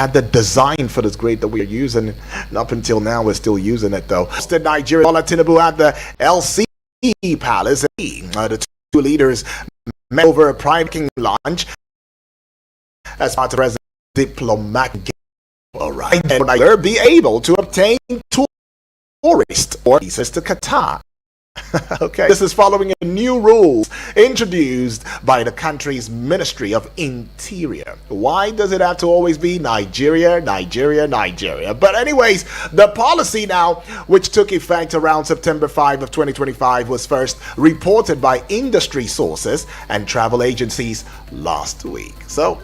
had the design for this grid that we're using. And up until now, we're still using it though. The Nigeria Bola Tinubu at the LC Palace. The two leaders met over a private lunch as part of the diplomatic. All right, and will be able to obtain tourist or visas to Qatar. Okay, this is following a new rules introduced by the country's Ministry of Interior. Why does it have to always be Nigeria, Nigeria, Nigeria? But anyways, the policy now, which took effect around September 5 of 2025, was first reported by industry sources and travel agencies last week. So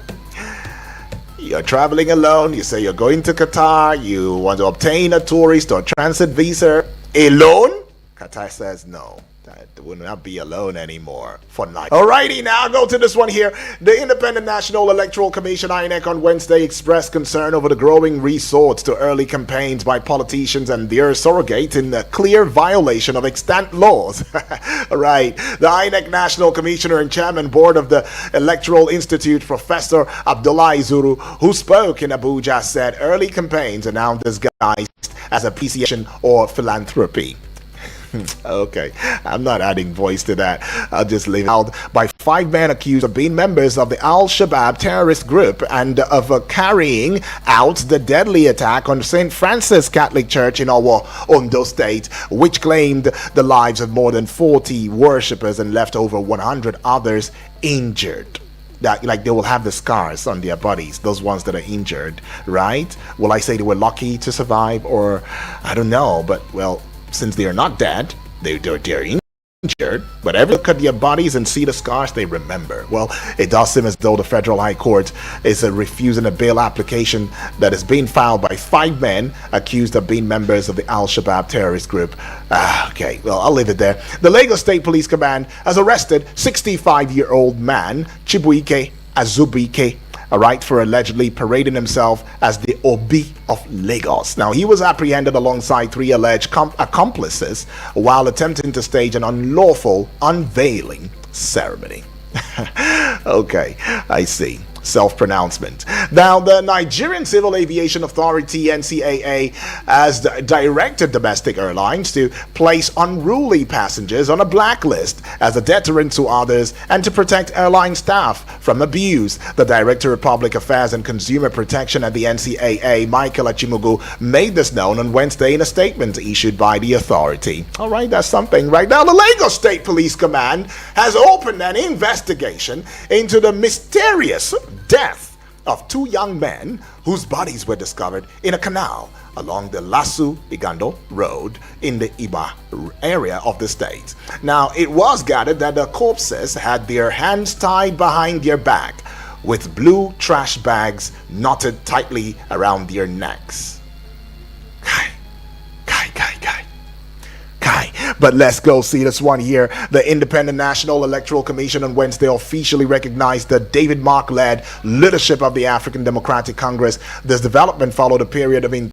you're traveling alone, you say you're going to Qatar, you want to obtain a tourist or transit visa alone? Qatar says no, that will not be alone anymore for night. Alrighty, now go to this one here. The Independent National Electoral Commission, INEC, on Wednesday expressed concern over the growing resort to early campaigns by politicians and their surrogate in a clear violation of extant laws. Right. The INEC National Commissioner and Chairman Board of the Electoral Institute, Professor Abdullah Zuru, who spoke in Abuja, said early campaigns are now disguised as appreciation or philanthropy. Okay, I'm not adding voice to that. I'll just leave it out. By 5 men accused of being members of the Al-Shabaab terrorist group and of carrying out the deadly attack on St. Francis Catholic Church in Owo, Ondo State, which claimed the lives of more than 40 worshippers and left over 100 others injured. That, like, they will have the scars on their bodies, those ones that are injured, right? Will I say they were lucky to survive, or I don't know, but well, since they are not dead, they're injured, but every look at their bodies and see the scars, they remember. Well, it does seem as though the Federal High Court is refusing a bail application that is being filed by 5 men accused of being members of the Al-Shabaab terrorist group. Okay, well, I'll leave it there. The Lagos State Police Command has arrested 65-year-old man Chibuike Azubike, all right, for allegedly parading himself as the Obi of Lagos. Now, he was apprehended alongside 3 alleged accomplices while attempting to stage an unlawful unveiling ceremony. Okay, I see. Self-pronouncement. Now, the Nigerian Civil Aviation Authority, NCAA, has directed domestic airlines to place unruly passengers on a blacklist as a deterrent to others and to protect airline staff from abuse. The Director of Public Affairs and Consumer Protection at the NCAA, Michael Achimugu, made this known on Wednesday in a statement issued by the authority. All right, that's something. Right now, the Lagos State Police Command has opened an investigation into the mysterious death of 2 young men whose bodies were discovered in a canal along the Lasu Igando Road in the Iba area of the state. Now, it was gathered that the corpses had their hands tied behind their back with blue trash bags knotted tightly around their necks. But let's go see this one here. The Independent National Electoral Commission on Wednesday officially recognized the David Mark-led leadership of the African Democratic Congress. This development followed a period of internal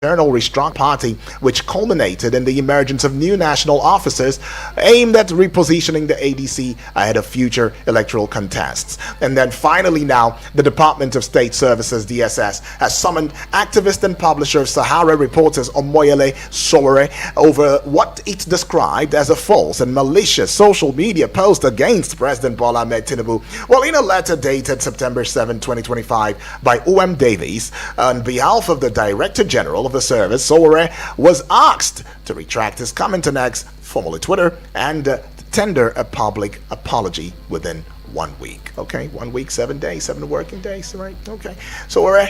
restructuring party, which culminated in the emergence of new national officers aimed at repositioning the ADC ahead of future electoral contests. And then finally now, the Department of State Services, DSS, has summoned activist and publisher Sahara reporters Omoyele Sowore over what it described as a false and malicious social media post against President Bola Ahmed Tinubu. Well, in a letter dated September 7, 2025 by O.M. Davies, on behalf of the Director General of the service, Sowore was asked to retract his comment on X, formerly Twitter, and tender a public apology within 1 week. Okay, 1 week, 7 days, 7 working days, right? Okay, Sowore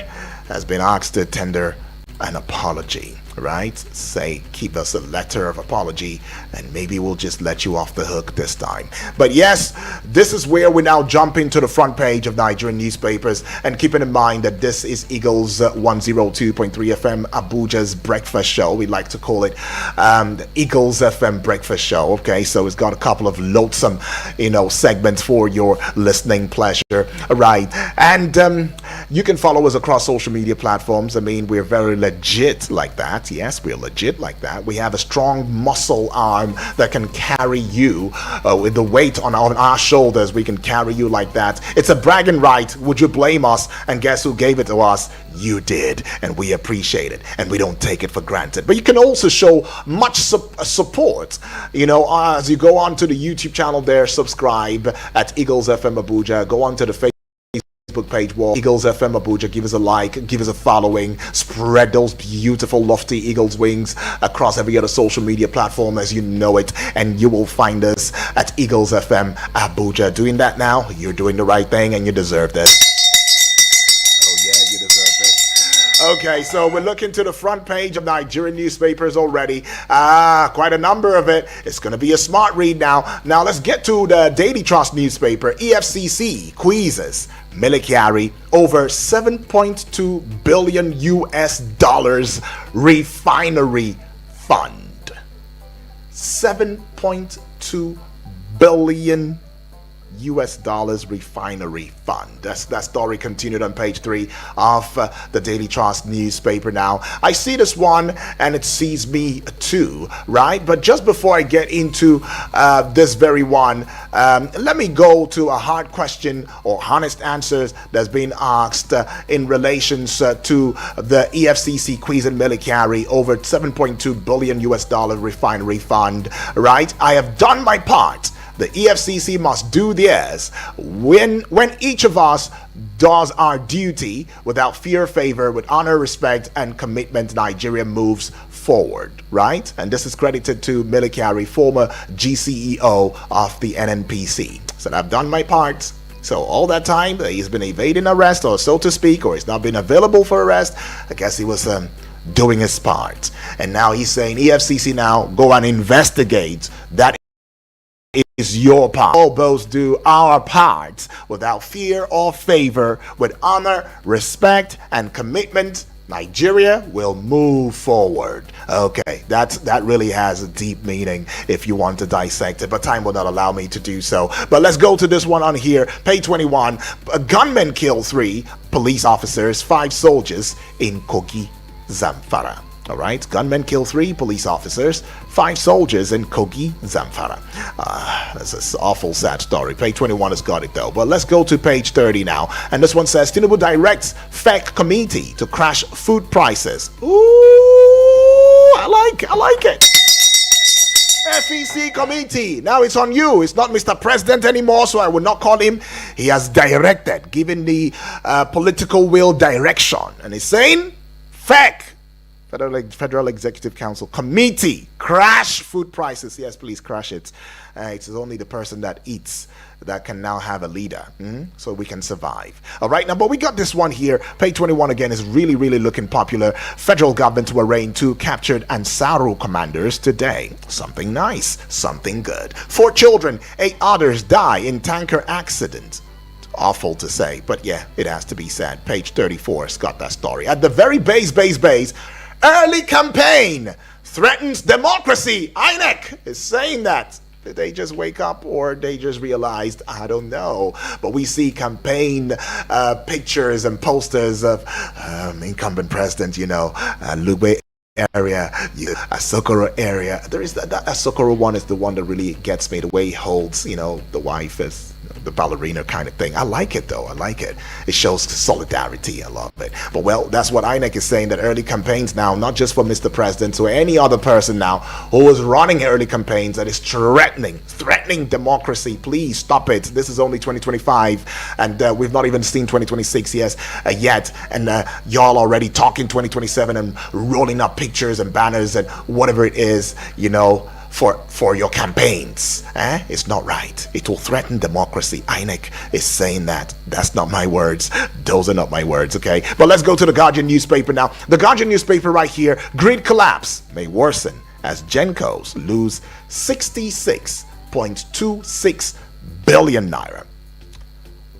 has been asked to tender an apology, right? Say, keep us a letter of apology and maybe we'll just let you off the hook this time. But yes, this is where we now jump into the front page of Nigerian newspapers, and keeping in mind that this is Eagles 102.3 FM Abuja's breakfast show. We like to call it the Eagles FM breakfast show. Okay, so it's got a couple of loathsome segments for your listening pleasure, right? And You can follow us across social media platforms. I mean, we're very legit like that. Yes, we're legit like that. We have a strong muscle arm that can carry you with the weight on our shoulders. We can carry you like that. It's a bragging right. Would you blame us? And guess who gave it to us? You did, and we appreciate it, and we don't take it for granted. But you can also show much support, as you go on to the YouTube channel there, subscribe at Eagles FM Abuja, go on to the Facebook page, Eagles FM Abuja, give us a like, give us a following, spread those beautiful lofty Eagles wings across every other social media platform as you know it, and you will find us at Eagles FM Abuja. Doing that now, you're doing the right thing, and you deserve this. Okay, so we're looking to the front page of Nigerian newspapers already. Quite a number of it. It's going to be a smart read now. Now let's get to the Daily Trust newspaper. EFCC quizzes Mele Kyari over $7.2 billion refinery fund. $7.2 billion refinery fund. That story continued on page 3 of the Daily Trust newspaper. Now I see this one and it sees me too, right? But just before I get into this very one, let me go to a hard question or honest answers that's been asked in relations to the EFCC quizzing Mele Kyari over $7.2 billion refinery fund, right? I have done my part. The EFCC must do theirs. When each of us does our duty without fear or favor, with honor, respect, and commitment, Nigeria moves forward, right? And this is credited to Mele Kyari, former GCEO of the NNPC. So I've done my part. So all that time he's been evading arrest, or so to speak, or he's not been available for arrest, I guess he was doing his part. And now he's saying, EFCC, now go and investigate. That is your part. All both do our part without fear or favor, with honor, respect, and commitment. Nigeria will move forward. Okay, that really has a deep meaning if you want to dissect it, but time will not allow me to do so. But let's go to this one on here. Page 21. A gunman killed 3 police officers, 5 soldiers in Kogi, Zamfara. All right, gunmen kill 3 police officers, 5 soldiers in Kogi, Zamfara. That's an awful sad story. Page 21 has got it though. But let's go to page 30 now. And this one says, Tinubu directs FEC committee to crash food prices. Ooh, I like it. FEC committee. Now it's on you. It's not Mr. President anymore, so I will not call him. He has directed, given the political will direction. And he's saying, FEC, Federal Executive Council Committee, crash food prices. Yes, please crash it. It's only the person that eats that can now have a leader, so we can survive. All right, now, but we got this one here. Page 21 again is really, really looking popular. Federal government to arraign 2 captured Ansaru commanders today. Something nice, something good. 4 children, 8 others die in tanker accident. Awful to say, but yeah, it has to be said. Page 34 has got that story. At the very base, early campaign threatens democracy. INEC is saying that. Did they just wake up, or they just realized? I don't know. But we see campaign pictures and posters of incumbent president, Lugbe area, Asokoro area. There is that Asokoro one is the one that really gets me. The way he holds, the wife is the ballerina kind of thing. I like it though. I like it. It shows solidarity. I love it. But well, that's what INEC is saying, that early campaigns now, not just for Mr. President or any other person now who is running early campaigns, that is threatening democracy. Please stop it. This is only 2025, and we've not even seen 2026 yet, and y'all already talking 2027 and rolling up pictures and banners and whatever it is, for your campaigns. It's not right. It will threaten democracy. INEC is saying that. That's not my words. Those are not my words, okay? But let's go to the Guardian newspaper now. The Guardian newspaper right here. Grid collapse may worsen as Gencos lose 66.26 billion naira.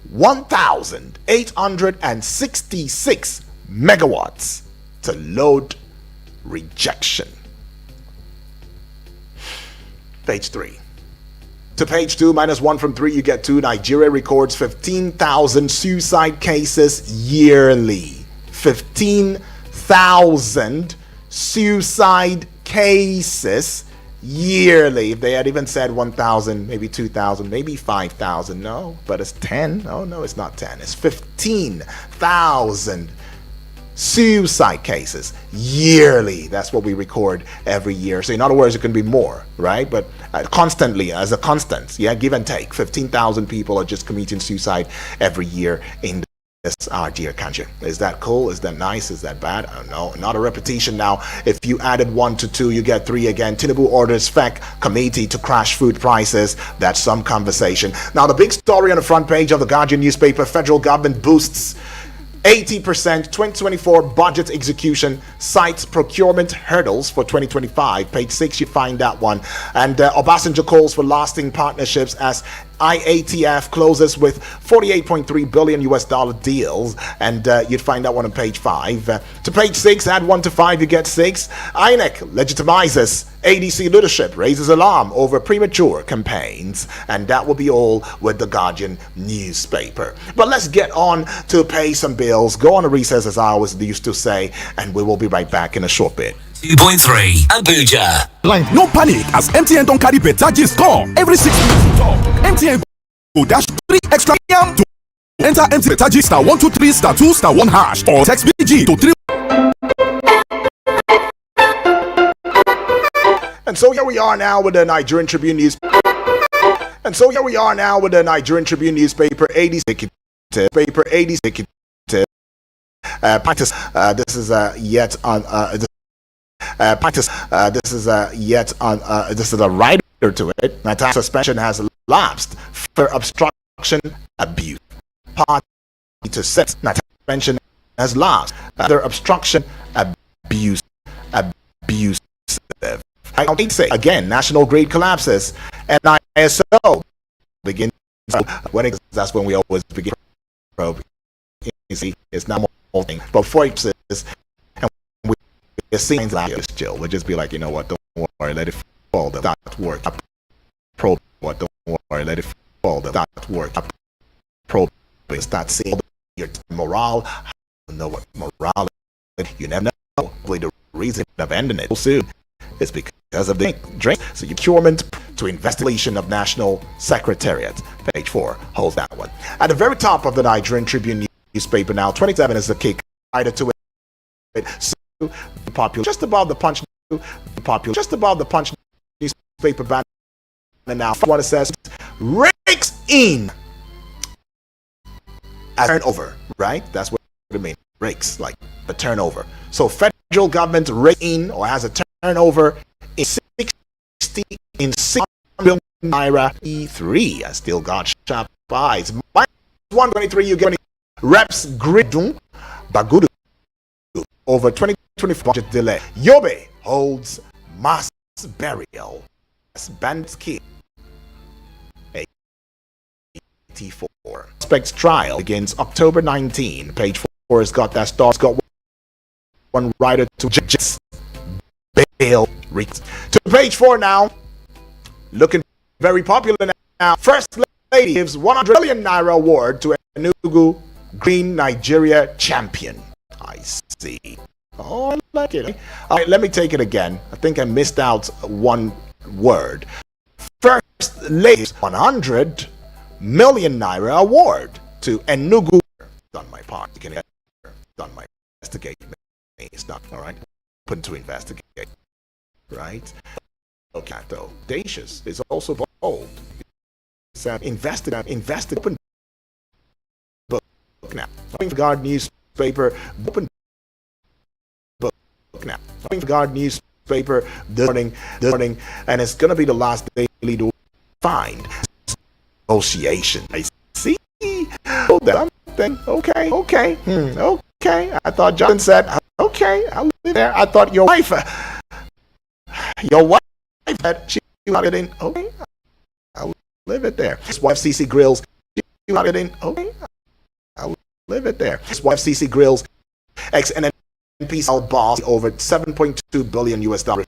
1,866 megawatts to load rejection. Page 3. To page 2, -1 from 3, you get 2. Nigeria records 15,000 suicide cases yearly. 15,000 suicide cases yearly. If they had even said 1,000, maybe 2,000, maybe 5,000, no, but it's 10. Oh, no, it's not 10. It's 15,000 suicide cases yearly. That's what we record every year. So in other words, it can be more, right? But constantly, as a constant, yeah, give and take, 15,000 people are just committing suicide every year in this our dear country. Is that cool? Is that nice? Is that bad? I don't know. Not a repetition now. If you added 1 to 2, you get 3 again. Tinubu orders FEC committee to crash food prices. That's some conversation. Now, the big story on the front page of the Guardian newspaper: federal government boosts 80% 2024 budget execution, cites procurement hurdles for 2025. Page 6, you find that one. And Obasanjo calls for lasting partnerships as IATF closes with 48.3 billion US dollar deals, and you'd find that one on page 5. To page 6, add 1 to 5, you get 6. INEC legitimizes ADC leadership, raises alarm over premature campaigns, and that will be all with the Guardian newspaper. But let's get on to pay some bills, go on a recess as I always used to say, and we will be right back in a short bit. 2.3 Abuja. Line, no panic as MTN don't carry better gist come. Every 6 minutes you talk. MTN go dash 3 extra yam to enter MTN better gist *123*2*1# or text BG to 3. And so here we are now with the Nigerian Tribune news. And so here we are now with the Nigerian Tribune newspaper 80 paper 80 practice. This is yet on practice. This is yet on. This is a writer to it. Natasha suspension has lapsed for obstruction abuse. Party to set. Natasha suspension has lapsed. Other obstruction abuse. I don't say again. National grid collapses. NISO begins. That's when we always begin. You see, it's not more thing. But before it says, and we're seeing like chill. We'll just be like, you know what? Don't worry, let it fall. That work. Pro. What? Don't worry, let it fall. That work. Pro. Start seeing your morale. I don't know what morale is. You never know. Hopefully, the reason of ending it soon is because of the drink. So procurement to investigation of National Secretariat. Page 4 holds that one. At the very top of the Nigerian Tribune newspaper now, 27 is the kick. Either to it. So popular, just above the Punch. Popular, just above the Punch newspaper banner. And now, what it says, rakes in as turnover. Right? That's what it means. Rakes, like the turnover. So federal government rakes in or has a turnover in 60 in 6 billion naira E3. I still got sharp eyes. -123, you get reps gridung bagudu over 2024 budget delay. Yobe holds mass burial as bandits kill. 84. Suspect's trial begins October 19. Page 4 has got that star. It's got one writer to just bail. To page 4 now. Looking very popular now. First Lady gives 100 million naira award to Enugu Green Nigeria champion. I see. Oh, I like it. All right, let me take it again. I think I missed out one word. First Lady's 100 million naira award to Enugu. Done my part. You can done my investigate. It's not all right. Open to investigate. Right? Okay, though. Audacious is also bold. It's invested. Open book now. Guard newspaper. Open book now. Guard newspaper this morning, and it's gonna be the last daily to find negotiation. I see. Oh, that thing. Okay. Okay. I thought John said, okay, I'll live there. I thought your wife had she wanted in. Okay, I'll live it there. This FCC grills. She wanted in. Okay, I'll live it there. This FCC grills. Ex-NNP boss over 7.2 billion US dollar